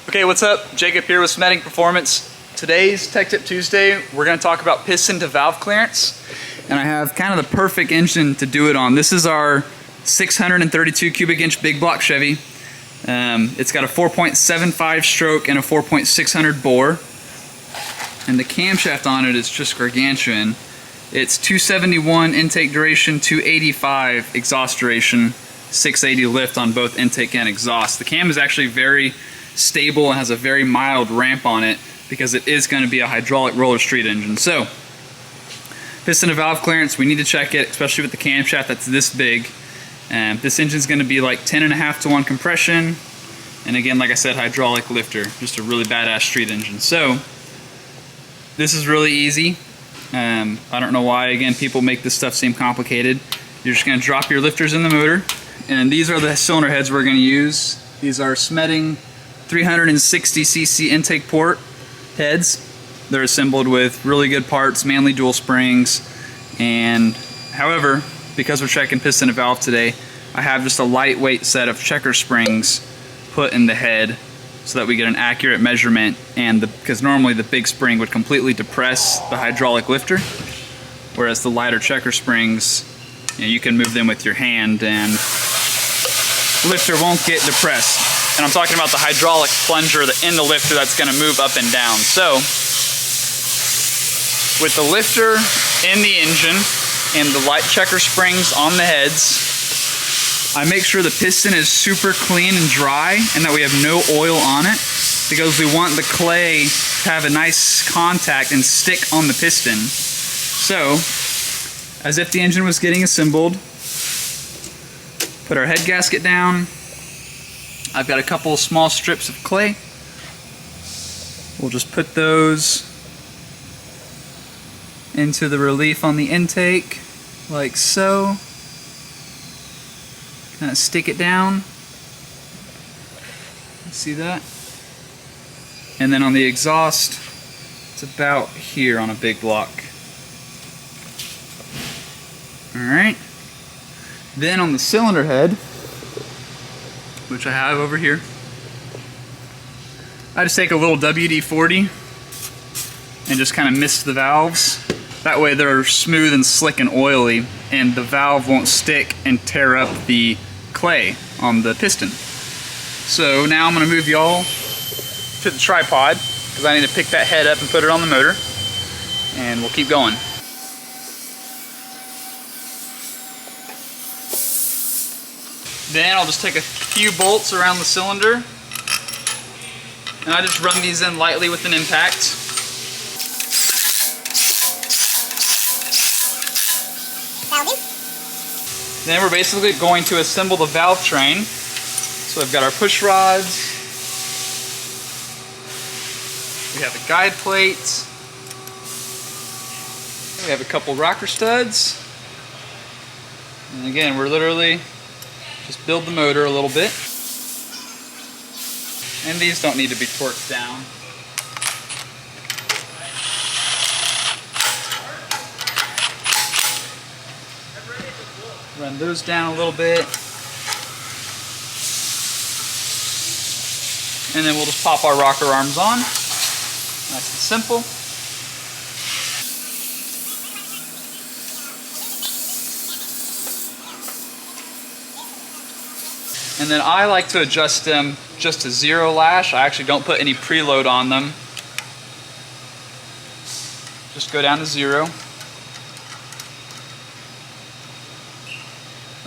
Okay, what's up? Jacob here with Smetic Performance. Today's Tech Tip Tuesday, we're going to talk about piston to valve clearance. And I have kind of the perfect engine to do it on. This is our 632 cubic inch big block Chevy. It's got a 4.75 stroke and a 4.600 bore. And the camshaft on it is just gargantuan. It's 271 intake duration, 285 exhaust duration, 680 lift on both intake and exhaust. The cam is actually very stable and has a very mild ramp on it because it is going to be a hydraulic roller street engine. So, piston to valve clearance, we need to check it, especially with the camshaft that's this big. This engine's going to be like 10.5 to 1 compression, and again, like I said, hydraulic lifter, just a really badass street engine. So, this is really easy. I don't know why, again, people make this stuff seem complicated. You're just going to drop your lifters in the motor, and these are the cylinder heads we're going to use. These are Smetic 360cc intake port heads. They're assembled with really good parts, mainly dual springs. And however, because we're checking piston and valve today, I have just a lightweight set of checker springs put in the head so that we get an accurate measurement. And because normally the big spring would completely depress the hydraulic lifter, whereas the lighter checker springs, you can move them with your hand and the lifter won't get depressed. And I'm talking about the hydraulic plunger in the lifter that's going to move up and down. So, with the lifter in the engine and the light checker springs on the heads, I make sure the piston is super clean and dry and that we have no oil on it, because we want the clay to have a nice contact and stick on the piston. So, as if the engine was getting assembled, put our head gasket down. I've got a couple of small strips of clay. We'll just put those into the relief on the intake, like so. Kind of stick it down. See that? And then on the exhaust, it's about here on a big block. Alright. Then on the cylinder head, which I have over here, I just take a little WD-40 and just kind of mist the valves. That way they're smooth and slick and oily, and the valve won't stick and tear up the clay on the piston. So now I'm going to move y'all to the tripod because I need to pick that head up and put it on the motor, and we'll keep going. Then I'll just take a few bolts around the cylinder, and I just run these in lightly with an impact. Then we're basically going to assemble the valve train. So I've got our push rods, we have a guide plate, we have a couple rocker studs, and again, we're literally just build the motor a little bit. And these don't need to be torqued down. Run those down a little bit. And then we'll just pop our rocker arms on. Nice and simple. And then I like to adjust them just to 0 lash. I actually don't put any preload on them. Just go down to 0.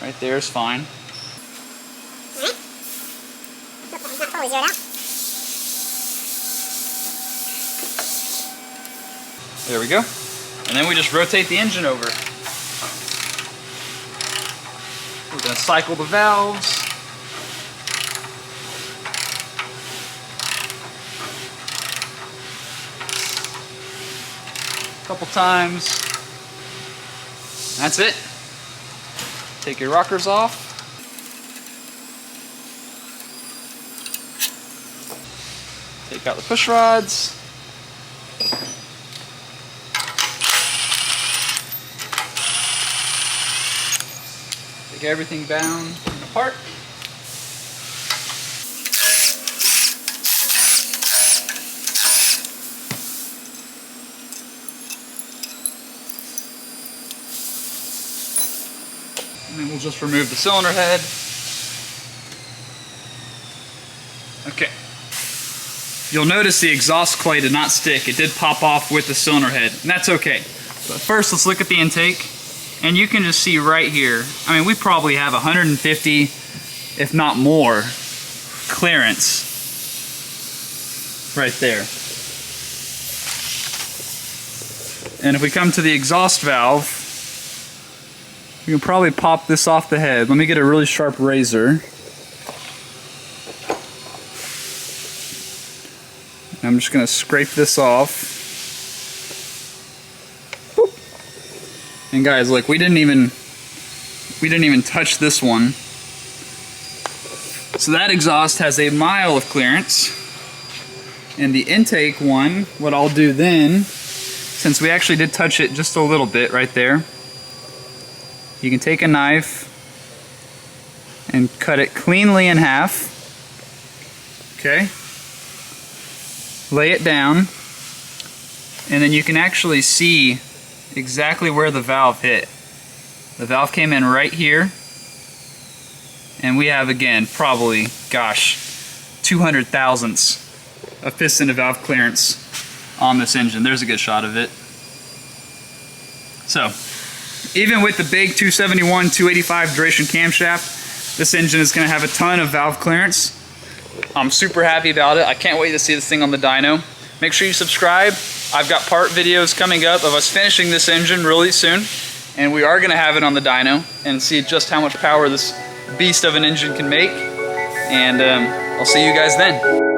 Right there is fine. There we go. And then we just rotate the engine over. We're going to cycle the valves. Couple times. That's it. Take your rockers off. Take out the push rods. Take everything down and apart. And then we'll just remove the cylinder head. Okay. You'll notice the exhaust clay did not stick. It did pop off with the cylinder head, and that's okay. But first, let's look at the intake. And you can just see right here, I mean, we probably have 150, if not more, clearance right there. And if we come to the exhaust valve, we can probably pop this off the head. Let me get a really sharp razor. I'm just going to scrape this off. Boop. And guys, look, we didn't even touch this one. So that exhaust has a mile of clearance. And the intake one, what I'll do then, since we actually did touch it just a little bit right there, you can take a knife and cut it cleanly in half. Okay? Lay it down, and then you can actually see exactly where the valve hit. The valve came in right here, and we have, again, probably, gosh, 200 thousandths of piston to valve clearance on this engine. There's a good shot of it. So, even with the big 271, 285 duration camshaft, this engine is going to have a ton of valve clearance. I'm super happy about it. I can't wait to see this thing on the dyno. Make sure you subscribe. I've got part videos coming up of us finishing this engine really soon, and we are going to have it on the dyno and see just how much power this beast of an engine can make. And I'll see you guys then.